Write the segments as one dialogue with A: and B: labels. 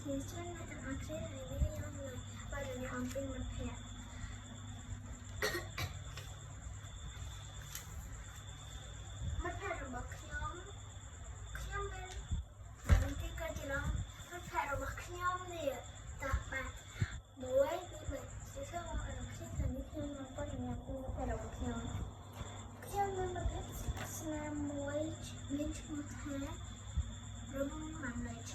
A: ជាច្រើនអ្នកទាំងអស់គ្នាហើយនេះខ្ញុំនឹងបើនិយាយអំពីមិត្តភក្តិមិត្តភក្តិរបស់ខ្ញុំមានទីកើតជាឡងមិត្តភក្តិរបស់ខ្ញុំនេះតាបាក់មួយពីរជាសងអរខ្ញុំថានេះខ្ញុំមកប៉ុណ្ណឹងពីមិត្តភក្តិរបស់ខ្ញុំមានមិត្តភក្តិស្នាមមួយមានឈ្មោះថារំម៉ាន់លេច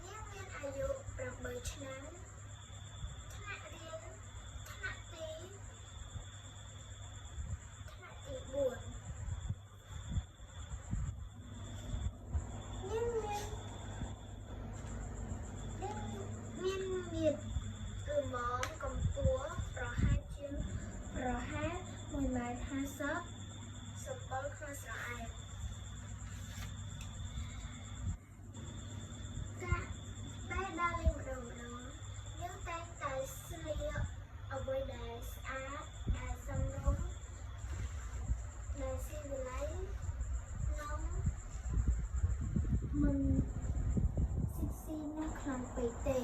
A: នាងមានអាយុ8ឆ្នាំថ្នាក់រៀនថ្នាក់ទី4នាងមានមាឌគឺម៉ងកម្ពស់ប្រហែល1.50 ម៉ែត្រសម្បុរក្នុងស្រអែមតែដល់លេងម្ដងយើងតែងតែស្លៀកអ្វីដែលស្អាតដែលសមរម្យដែលស៊ីវិល័យនិងមិនស៊ីណាស់ខ្លាំងពេកទេ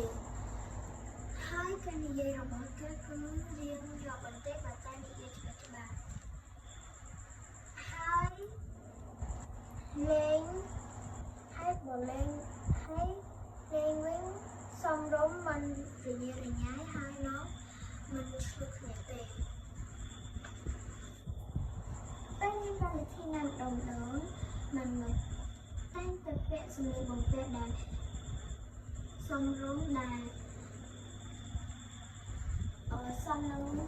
A: ហើយការនិយាយរបស់គេគឺរៀងយកបន្តិចបើតែនិយាយច្បាស់ហើយលេងវិញសំរុំមិនរញ៉េរញ៉ៃហើយនោះមិនឆ្លុះគ្នាទេតែមានកម្មវិធីណាម្ដងមិនតែងតែពាក់សម្លៀកបំពាក់ដែលសំរុំដែលសំនឹងវិ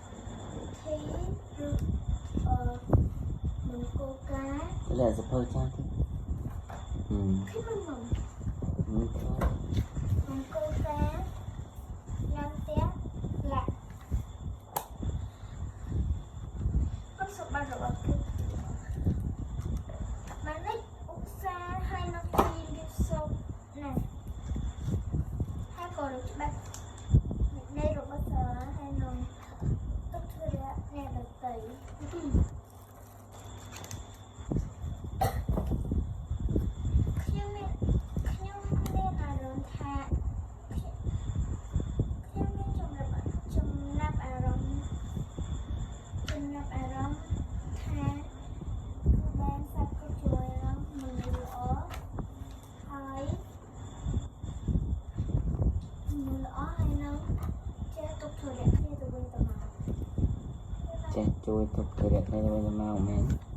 A: ធីឬមង្គលការ
B: là sập hơi cha thế
A: khi mình mong mong cô ta làm tép lại con sụp bao rồi mà nít úp xa hay nó đi liệp sông này hai còn được bạn đây rồi bao giờ hay nó tất thôi đấy nè được tẩy
B: chui tục thời đẹp này bây giờ mau men